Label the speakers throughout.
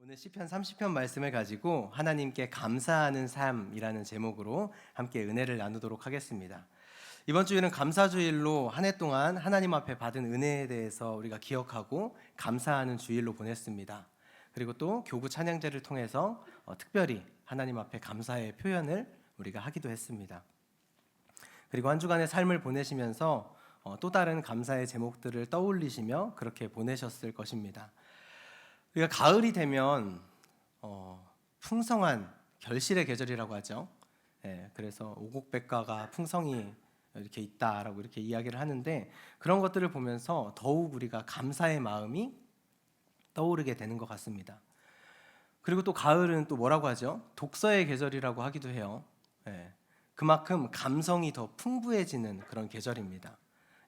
Speaker 1: 오늘 시편 30편 말씀을 가지고 하나님께 감사하는 삶이라는 제목으로 함께 은혜를 나누도록 하겠습니다. 이번 주일은 감사주일로 한 해 동안 하나님 앞에 받은 은혜에 대해서 우리가 기억하고 감사하는 주일로 보냈습니다. 그리고 또 교구 찬양제를 통해서 특별히 하나님 앞에 감사의 표현을 우리가 하기도 했습니다. 그리고 한 주간의 삶을 보내시면서 또 다른 감사의 제목들을 떠올리시며 그렇게 보내셨을 것입니다. 우리가 가을이 되면 풍성한 결실의 계절이라고 하죠. 그래서 오곡백과가 풍성히 이렇게 있다라고 이렇게 이야기를 하는데, 그런 것들을 보면서 더욱 우리가 감사의 마음이 떠오르게 되는 것 같습니다. 그리고 또 가을은 또 뭐라고 하죠? 독서의 계절이라고 하기도 해요. 그만큼 감성이 더 풍부해지는 그런 계절입니다.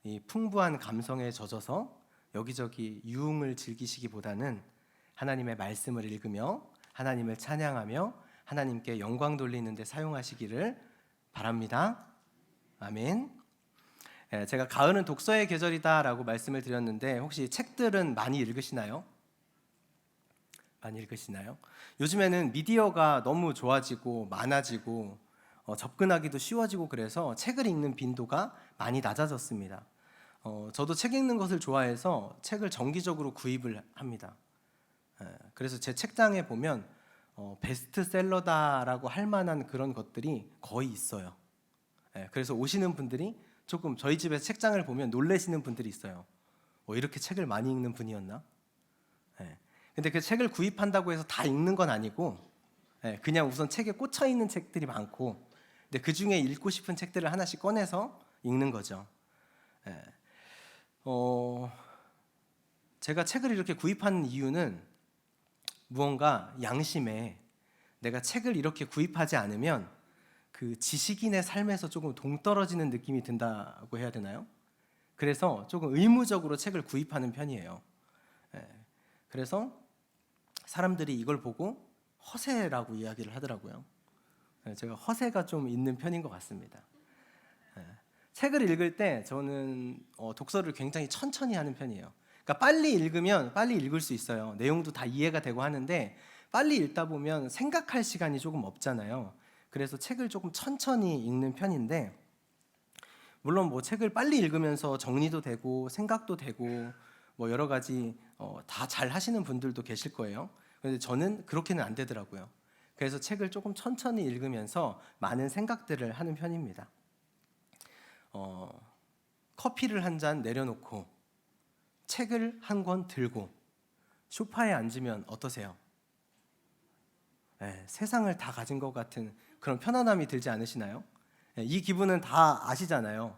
Speaker 1: 이 풍부한 감성에 젖어서 여기저기 유흥을 즐기시기보다는 하나님의 말씀을 읽으며 하나님을 찬양하며 하나님께 영광 돌리는 데 사용하시기를 바랍니다. 아멘. 제가 가을은 독서의 계절이다라고 말씀을 드렸는데, 혹시 책들은 많이 읽으시나요? 많이 읽으시나요? 요즘에는 미디어가 너무 좋아지고 많아지고 접근하기도 쉬워지고, 그래서 책을 읽는 빈도가 많이 낮아졌습니다. 저도 책 읽는 것을 좋아해서 책을 정기적으로 구입을 합니다. 그래서 제 책장에 보면 베스트셀러다라고 할 만한 그런 것들이 거의 있어요. 그래서 오시는 분들이 조금 저희 집에 책장을 보면 놀라시는 분들이 있어요. 이렇게 책을 많이 읽는 분이었나? 근데 그 책을 구입한다고 해서 다 읽는 건 아니고, 그냥 우선 책에 꽂혀 있는 책들이 많고, 근데 그 중에 읽고 싶은 책들을 하나씩 꺼내서 읽는 거죠. 제가 책을 이렇게 구입하는 이유는 무언가 양심에 내가 책을 이렇게 구입하지 않으면 그 지식인의 삶에서 조금 동떨어지는 느낌이 든다고 해야 되나요? 그래서 조금 의무적으로 책을 구입하는 편이에요. 그래서 사람들이 이걸 보고 허세라고 이야기를 하더라고요. 제가 허세가 좀 있는 편인 것 같습니다. 책을 읽을 때 저는 독서를 굉장히 천천히 하는 편이에요. 그러니까 빨리 읽으면 빨리 읽을 수 있어요. 내용도 다 이해가 되고 하는데, 빨리 읽다 보면 생각할 시간이 조금 없잖아요. 그래서 책을 조금 천천히 읽는 편인데, 물론 뭐 책을 빨리 읽으면서 정리도 되고 생각도 되고 뭐 여러 가지 다 잘 하시는 분들도 계실 거예요. 그런데 저는 그렇게는 안 되더라고요. 그래서 책을 조금 천천히 읽으면서 많은 생각들을 하는 편입니다. 커피를 한 잔 내려놓고 책을 한 권 들고 소파에 앉으면 어떠세요? 세상을 다 가진 것 같은 그런 편안함이 들지 않으시나요? 이 기분은 다 아시잖아요.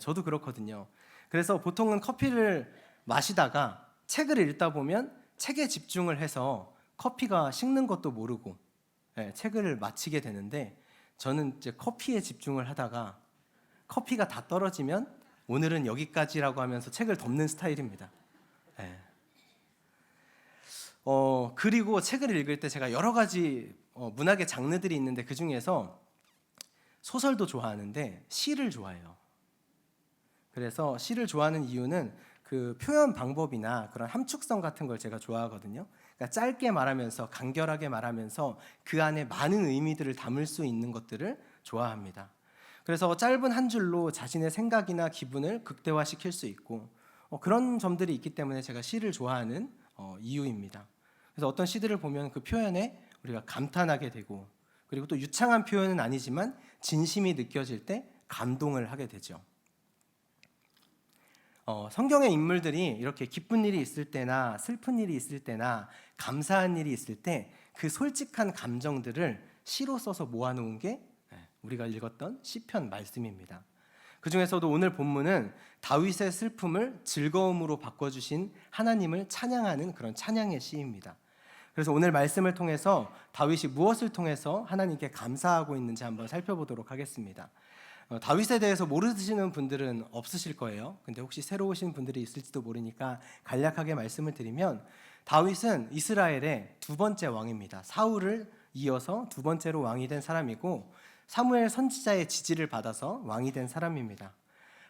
Speaker 1: 저도 그렇거든요. 그래서 보통은 커피를 마시다가 책을 읽다 보면 책에 집중을 해서 커피가 식는 것도 모르고 책을 마치게 되는데, 저는 이제 커피에 집중을 하다가 커피가 다 떨어지면 오늘은 여기까지라고 하면서 책을 덮는 스타일입니다. 그리고 책을 읽을 때 제가 여러 가지 문학의 장르들이 있는데, 그 중에서 소설도 좋아하는데 시를 좋아해요. 그래서 시를 좋아하는 이유는 그 표현 방법이나 그런 함축성 같은 걸 제가 좋아하거든요. 그러니까 짧게 말하면서 간결하게 말하면서 그 안에 많은 의미들을 담을 수 있는 것들을 좋아합니다. 그래서 짧은 한 줄로 자신의 생각이나 기분을 극대화시킬 수 있고, 그런 점들이 있기 때문에 제가 시를 좋아하는 이유입니다. 그래서 어떤 시들을 보면 그 표현에 우리가 감탄하게 되고, 그리고 또 유창한 표현은 아니지만 진심이 느껴질 때 감동을 하게 되죠. 성경의 인물들이 이렇게 기쁜 일이 있을 때나 슬픈 일이 있을 때나 감사한 일이 있을 때 그 솔직한 감정들을 시로 써서 모아놓은 게 우리가 읽었던 시편 말씀입니다. 그 중에서도 오늘 본문은 다윗의 슬픔을 즐거움으로 바꿔주신 하나님을 찬양하는 그런 찬양의 시입니다. 그래서 오늘 말씀을 통해서 다윗이 무엇을 통해서 하나님께 감사하고 있는지 한번 살펴보도록 하겠습니다. 다윗에 대해서 모르시는 분들은 없으실 거예요. 근데 혹시 새로 오신 분들이 있을지도 모르니까 간략하게 말씀을 드리면, 다윗은 이스라엘의 두 번째 왕입니다. 사울을 이어서 두 번째로 왕이 된 사람이고, 사무엘 선지자의 지지를 받아서 왕이 된 사람입니다.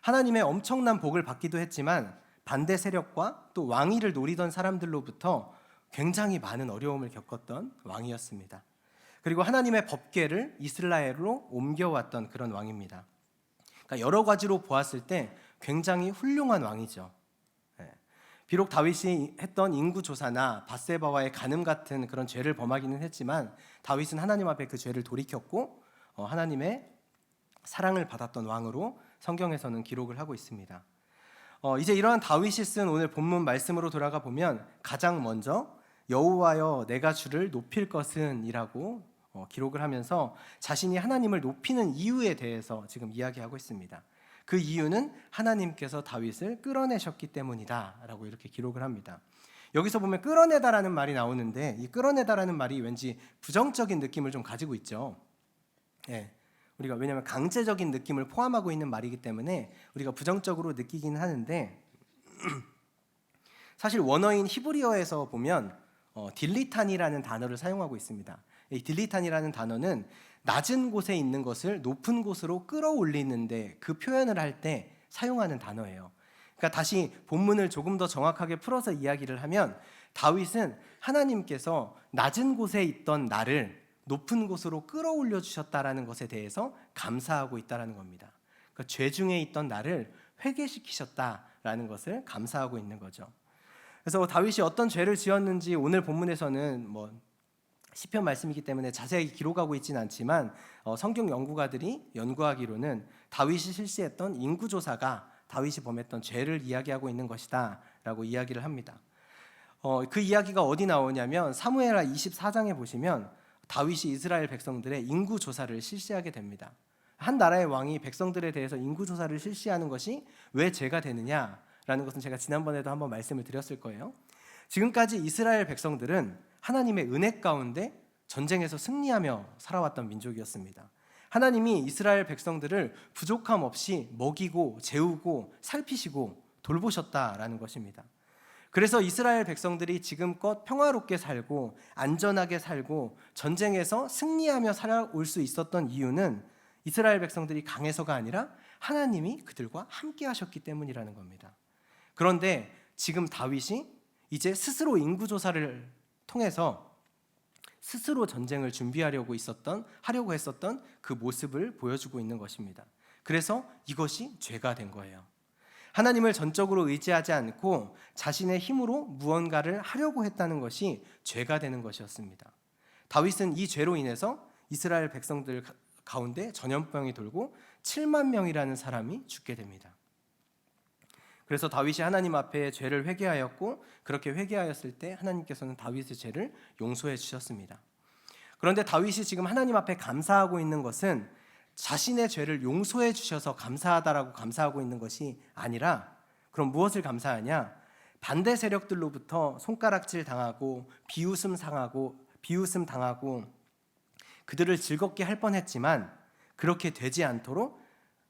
Speaker 1: 하나님의 엄청난 복을 받기도 했지만 반대 세력과 또 왕위를 노리던 사람들로부터 굉장히 많은 어려움을 겪었던 왕이었습니다. 그리고 하나님의 법궤를 이스라엘로 옮겨왔던 그런 왕입니다. 그러니까 여러 가지로 보았을 때 굉장히 훌륭한 왕이죠. 예. 비록 다윗이 했던 인구조사나 밧세바와의 간음 같은 그런 죄를 범하기는 했지만 다윗은 하나님 앞에 그 죄를 돌이켰고 하나님의 사랑을 받았던 왕으로 성경에서는 기록을 하고 있습니다. 이제 이러한 다윗이 쓴 오늘 본문 말씀으로 돌아가 보면 가장 먼저 여호와여 내가 주를 높일 것은 이라고 기록을 하면서 자신이 하나님을 높이는 이유에 대해서 지금 이야기하고 있습니다. 그 이유는 하나님께서 다윗을 끌어내셨기 때문이다 라고 이렇게 기록을 합니다. 여기서 보면 끌어내다라는 말이 나오는데 이 끌어내다라는 말이 왠지 부정적인 느낌을 좀 가지고 있죠. 예. 우리가 왜냐하면 강제적인 느낌을 포함하고 있는 말이기 때문에 우리가 부정적으로 느끼긴 하는데 사실 원어인 히브리어에서 보면 딜리탄이라는 단어를 사용하고 있습니다. 이 딜리탄이라는 단어는 낮은 곳에 있는 것을 높은 곳으로 끌어올리는데 그 표현을 할 때 사용하는 단어예요. 그러니까 다시 본문을 조금 더 정확하게 풀어서 이야기를 하면 다윗은 하나님께서 낮은 곳에 있던 나를 높은 곳으로 끌어올려 주셨다라는 것에 대해서 감사하고 있다라는 겁니다. 그러니까 죄 중에 있던 나를 회개시키셨다라는 것을 감사하고 있는 거죠. 그래서 다윗이 어떤 죄를 지었는지 오늘 본문에서는 시편 말씀이기 때문에 자세히 기록하고 있지는 않지만 성경 연구가들이 연구하기로는 다윗이 실시했던 인구조사가 다윗이 범했던 죄를 이야기하고 있는 것이다 라고 이야기를 합니다. 그 이야기가 어디 나오냐면 사무엘하 24장에 보시면 다윗이 이스라엘 백성들의 인구조사를 실시하게 됩니다. 한 나라의 왕이 백성들에 대해서 인구조사를 실시하는 것이 왜 죄가 되느냐라는 것은 제가 지난번에도 한번 말씀을 드렸을 거예요. 지금까지 이스라엘 백성들은 하나님의 은혜 가운데 전쟁에서 승리하며 살아왔던 민족이었습니다. 하나님이 이스라엘 백성들을 부족함 없이 먹이고 재우고 살피시고 돌보셨다라는 것입니다. 그래서 이스라엘 백성들이 지금껏 평화롭게 살고 안전하게 살고 전쟁에서 승리하며 살아올 수 있었던 이유는 이스라엘 백성들이 강해서가 아니라 하나님이 그들과 함께 하셨기 때문이라는 겁니다. 그런데 지금 다윗이 이제 스스로 인구조사를 통해서 스스로 전쟁을 준비하려고 했었던 그 모습을 보여주고 있는 것입니다. 그래서 이것이 죄가 된 거예요. 하나님을 전적으로 의지하지 않고 자신의 힘으로 무언가를 하려고 했다는 것이 죄가 되는 것이었습니다. 다윗은 이 죄로 인해서 이스라엘 백성들 가운데 전염병이 돌고 7만 명이라는 사람이 죽게 됩니다. 그래서 다윗이 하나님 앞에 죄를 회개하였고 그렇게 회개하였을 때 하나님께서는 다윗의 죄를 용서해 주셨습니다. 그런데 다윗이 지금 하나님 앞에 감사하고 있는 것은 자신의 죄를 용서해 주셔서 감사하다라고 감사하고 있는 것이 아니라 그럼 무엇을 감사하냐? 반대 세력들로부터 손가락질 당하고 비웃음 당하고 그들을 즐겁게 할 뻔했지만 그렇게 되지 않도록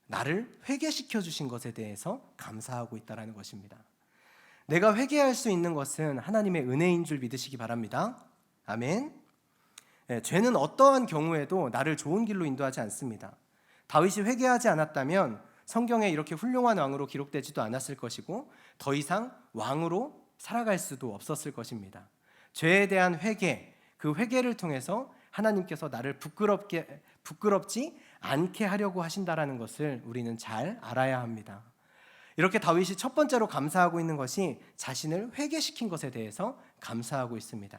Speaker 1: 나를 회개시켜 주신 것에 대해서 감사하고 있다라는 것입니다. 내가 회개할 수 있는 것은 하나님의 은혜인 줄 믿으시기 바랍니다. 아멘. 죄는 어떠한 경우에도 나를 좋은 길로 인도하지 않습니다. 다윗이 회개하지 않았다면 성경에 이렇게 훌륭한 왕으로 기록되지도 않았을 것이고 더 이상 왕으로 살아갈 수도 없었을 것입니다. 죄에 대한 회개, 그 회개를 통해서 하나님께서 나를 부끄럽지 않게 하려고 하신다라는 것을 우리는 잘 알아야 합니다. 이렇게 다윗이 첫 번째로 감사하고 있는 것이 자신을 회개시킨 것에 대해서 감사하고 있습니다.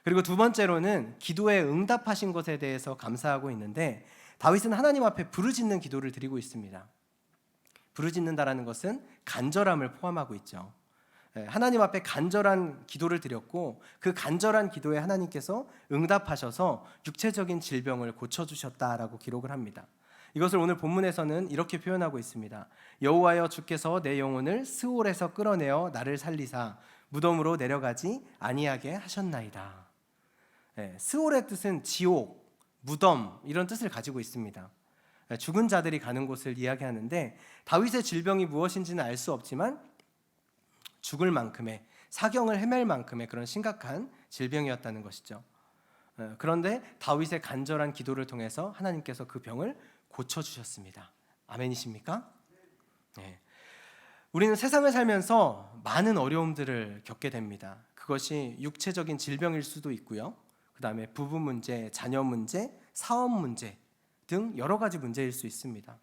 Speaker 1: 그리고 두 번째로는 기도에 응답하신 것에 대해서 감사하고 있는데 다윗은 하나님 앞에 부르짖는 기도를 드리고 있습니다. 부르짖는다라는 것은 간절함을 포함하고 있죠. 하나님 앞에 간절한 기도를 드렸고 그 간절한 기도에 하나님께서 응답하셔서 육체적인 질병을 고쳐주셨다라고 기록을 합니다. 이것을 오늘 본문에서는 이렇게 표현하고 있습니다. 여호와여 주께서 내 영혼을 스올에서 끌어내어 나를 살리사 무덤으로 내려가지 아니하게 하셨나이다. 스올의 뜻은 지옥, 무덤 이런 뜻을 가지고 있습니다. 죽은 자들이 가는 곳을 이야기하는데 다윗의 질병이 무엇인지는 알 수 없지만 죽을 만큼의 사경을 헤맬 만큼의 그런 심각한 질병이었다는 것이죠. 그런데 다윗의 간절한 기도를 통해서 하나님께서 그 병을 고쳐주셨습니다. 아멘이십니까? 네. 우리는 세상을 살면서 많은 어려움들을 겪게 됩니다. 그것이 육체적인 질병일 수도 있고요. 그다음에 부부 문제, 자녀 문제, 사업 문제 등 여러 가지 문제일 수 있습니다.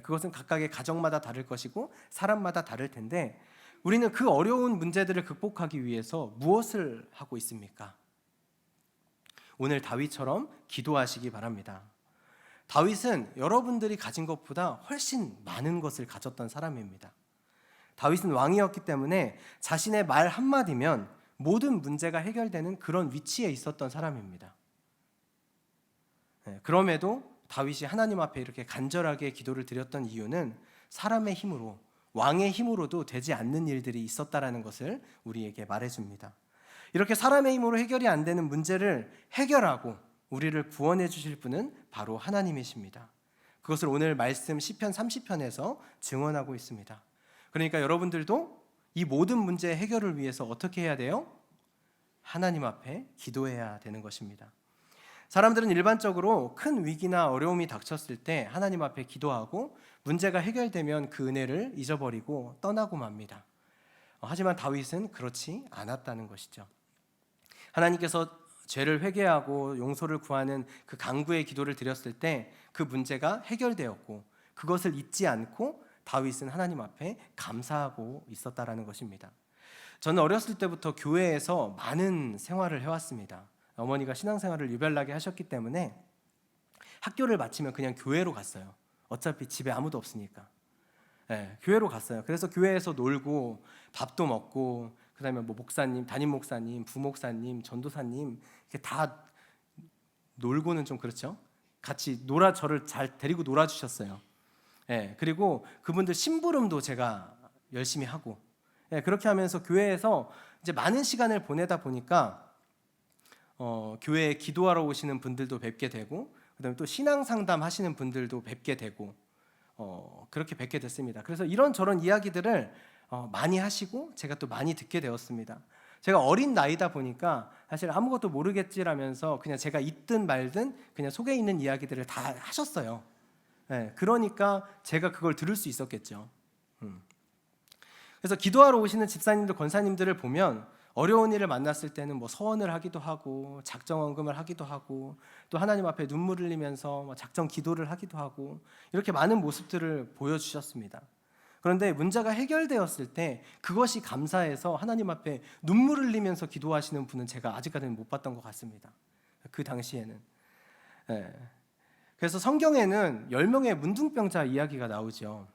Speaker 1: 그것은 각각의 가정마다 다를 것이고 사람마다 다를 텐데 우리는 그 어려운 문제들을 극복하기 위해서 무엇을 하고 있습니까? 오늘 다윗처럼 기도하시기 바랍니다. 다윗은 여러분들이 가진 것보다 훨씬 많은 것을 가졌던 사람입니다. 다윗은 왕이었기 때문에 자신의 말 한마디면 모든 문제가 해결되는 그런 위치에 있었던 사람입니다. 그럼에도 다윗이 하나님 앞에 이렇게 간절하게 기도를 드렸던 이유는 사람의 힘으로, 왕의 힘으로도 되지 않는 일들이 있었다라는 것을 우리에게 말해줍니다. 이렇게 사람의 힘으로 해결이 안 되는 문제를 해결하고 우리를 구원해 주실 분은 바로 하나님이십니다. 그것을 오늘 말씀 시편 30편에서 증언하고 있습니다. 그러니까 여러분들도 이 모든 문제 해결을 위해서 어떻게 해야 돼요? 하나님 앞에 기도해야 되는 것입니다. 사람들은 일반적으로 큰 위기나 어려움이 닥쳤을 때 하나님 앞에 기도하고 문제가 해결되면 그 은혜를 잊어버리고 떠나고 맙니다. 하지만 다윗은 그렇지 않았다는 것이죠. 하나님께서 죄를 회개하고 용서를 구하는 그 간구의 기도를 드렸을 때 그 문제가 해결되었고 그것을 잊지 않고 다윗은 하나님 앞에 감사하고 있었다라는 것입니다. 저는 어렸을 때부터 교회에서 많은 생활을 해왔습니다. 어머니가 신앙생활을 유별나게 하셨기 때문에 학교를 마치면 그냥 교회로 갔어요. 어차피 집에 아무도 없으니까. 교회로 갔어요. 그래서 교회에서 놀고 밥도 먹고 그다음에 뭐 목사님, 담임 목사님, 부목사님, 전도사님 이렇게 다 놀고는 좀 그렇죠. 같이 저를 잘 데리고 놀아주셨어요. 그리고 그분들 심부름도 제가 열심히 하고 그렇게 하면서 교회에서 이제 많은 시간을 보내다 보니까 교회에 기도하러 오시는 분들도 뵙게 되고 그다음에 또 신앙 상담 하시는 분들도 뵙게 되고 그렇게 뵙게 됐습니다. 그래서 이런저런 이야기들을 많이 하시고 제가 또 많이 듣게 되었습니다. 제가 어린 나이다 보니까 사실 아무것도 모르겠지라면서 그냥 제가 있든 말든 그냥 속에 있는 이야기들을 다 하셨어요. 그러니까 제가 그걸 들을 수 있었겠죠. 그래서 기도하러 오시는 집사님들, 권사님들을 보면 어려운 일을 만났을 때는 뭐 서원을 하기도 하고 작정언금을 하기도 하고 또 하나님 앞에 눈물을 흘리면서 작정 기도를 하기도 하고 이렇게 많은 모습들을 보여주셨습니다. 그런데 문제가 해결되었을 때 그것이 감사해서 하나님 앞에 눈물을 흘리면서 기도하시는 분은 제가 아직까지는 못 봤던 것 같습니다. 그 당시에는. 그래서 성경에는 10명의 문둥병자 이야기가 나오죠.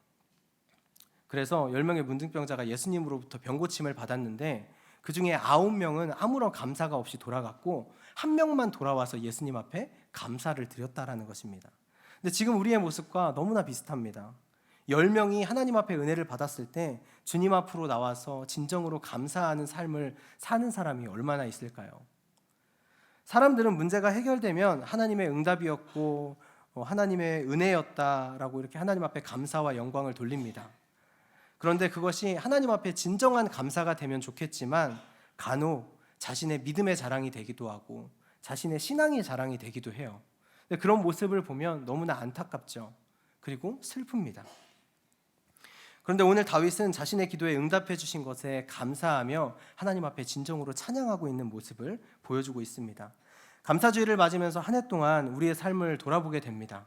Speaker 1: 그래서 10명의 문둥병자가 예수님으로부터 병고침을 받았는데 그 중에 9명은 아무런 감사가 없이 돌아갔고 1명만 돌아와서 예수님 앞에 감사를 드렸다라는 것입니다. 근데 지금 우리의 모습과 너무나 비슷합니다. 10명이 하나님 앞에 은혜를 받았을 때 주님 앞으로 나와서 진정으로 감사하는 삶을 사는 사람이 얼마나 있을까요? 사람들은 문제가 해결되면 하나님의 응답이었고 하나님의 은혜였다라고 이렇게 하나님 앞에 감사와 영광을 돌립니다. 그런데 그것이 하나님 앞에 진정한 감사가 되면 좋겠지만 간혹 자신의 믿음의 자랑이 되기도 하고 자신의 신앙의 자랑이 되기도 해요. 그런 모습을 보면 너무나 안타깝죠. 그리고 슬픕니다. 그런데 오늘 다윗은 자신의 기도에 응답해 주신 것에 감사하며 하나님 앞에 진정으로 찬양하고 있는 모습을 보여주고 있습니다. 감사주일을 맞으면서 한 해 동안 우리의 삶을 돌아보게 됩니다.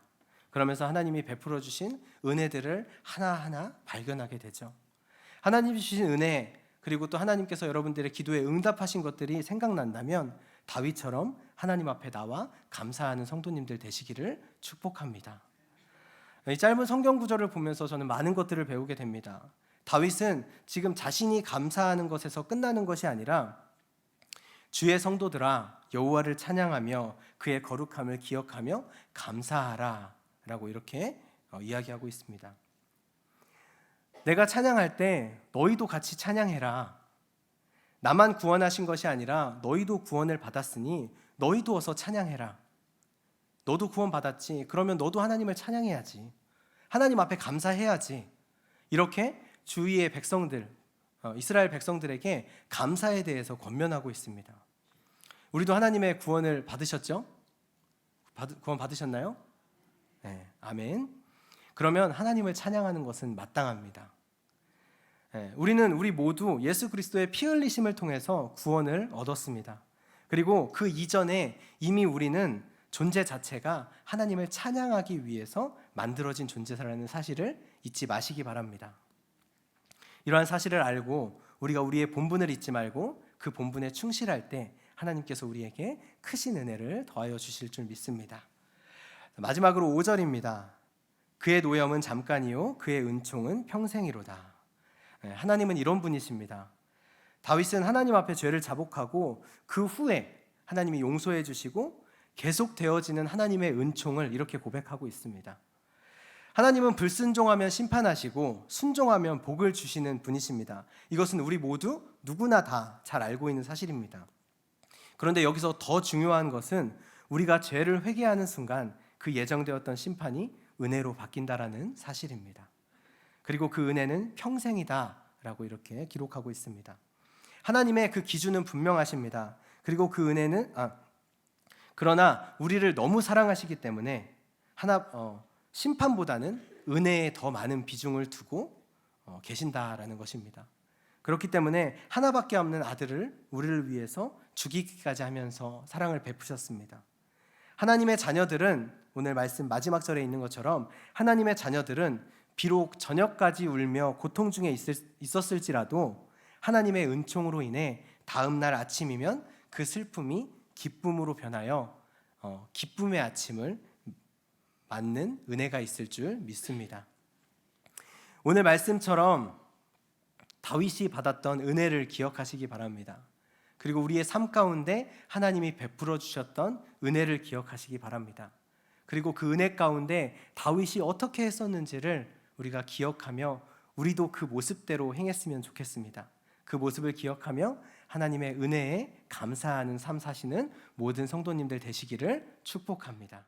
Speaker 1: 그러면서 하나님이 베풀어 주신 은혜들을 하나하나 발견하게 되죠. 하나님이 주신 은혜 그리고 또 하나님께서 여러분들의 기도에 응답하신 것들이 생각난다면 다윗처럼 하나님 앞에 나와 감사하는 성도님들 되시기를 축복합니다. 이 짧은 성경 구절을 보면서 저는 많은 것들을 배우게 됩니다. 다윗은 지금 자신이 감사하는 것에서 끝나는 것이 아니라 주의 성도들아 여호와를 찬양하며 그의 거룩함을 기억하며 감사하라 라고 이렇게 이야기하고 있습니다. 내가 찬양할 때 너희도 같이 찬양해라. 나만 구원하신 것이 아니라 너희도 구원을 받았으니 너희도 어서 찬양해라. 너도 구원받았지. 그러면 너도 하나님을 찬양해야지. 하나님 앞에 감사해야지. 이렇게 주위의 백성들, 이스라엘 백성들에게 감사에 대해서 권면하고 있습니다. 우리도 하나님의 구원을 받으셨죠? 구원 받으셨나요? 네, 아멘. 그러면 하나님을 찬양하는 것은 마땅합니다. 우리는 우리 모두 예수 그리스도의 피 흘리심을 통해서 구원을 얻었습니다. 그리고 그 이전에 이미 우리는 존재 자체가 하나님을 찬양하기 위해서 만들어진 존재라는 사실을 잊지 마시기 바랍니다. 이러한 사실을 알고 우리가 우리의 본분을 잊지 말고 그 본분에 충실할 때 하나님께서 우리에게 크신 은혜를 더하여 주실 줄 믿습니다. 마지막으로 5절입니다. 그의 노염은 잠깐이요 그의 은총은 평생이로다. 하나님은 이런 분이십니다. 다윗은 하나님 앞에 죄를 자복하고 그 후에 하나님이 용서해 주시고 계속 되어지는 하나님의 은총을 이렇게 고백하고 있습니다. 하나님은 불순종하면 심판하시고 순종하면 복을 주시는 분이십니다. 이것은 우리 모두 누구나 다 잘 알고 있는 사실입니다. 그런데 여기서 더 중요한 것은 우리가 죄를 회개하는 순간 그 예정되었던 심판이 은혜로 바뀐다라는 사실입니다. 그리고 그 은혜는 평생이다라고 이렇게 기록하고 있습니다. 하나님의 그 기준은 분명하십니다. 그리고 그 은혜는 그러나 우리를 너무 사랑하시기 때문에 심판보다는 은혜에 더 많은 비중을 두고 계신다라는 것입니다. 그렇기 때문에 하나밖에 없는 아들을 우리를 위해서 죽이기까지 하면서 사랑을 베푸셨습니다. 하나님의 자녀들은 오늘 말씀 마지막 절에 있는 것처럼 하나님의 자녀들은 비록 저녁까지 울며 고통 중에 있었을지라도 하나님의 은총으로 인해 다음 날 아침이면 그 슬픔이 기쁨으로 변하여 기쁨의 아침을 맞는 은혜가 있을 줄 믿습니다. 오늘 말씀처럼 다윗이 받았던 은혜를 기억하시기 바랍니다. 그리고 우리의 삶 가운데 하나님이 베풀어 주셨던 은혜를 기억하시기 바랍니다. 그리고 그 은혜 가운데 다윗이 어떻게 했었는지를 우리가 기억하며 우리도 그 모습대로 행했으면 좋겠습니다. 그 모습을 기억하며 하나님의 은혜에 감사하는 삶 사시는 모든 성도님들 되시기를 축복합니다.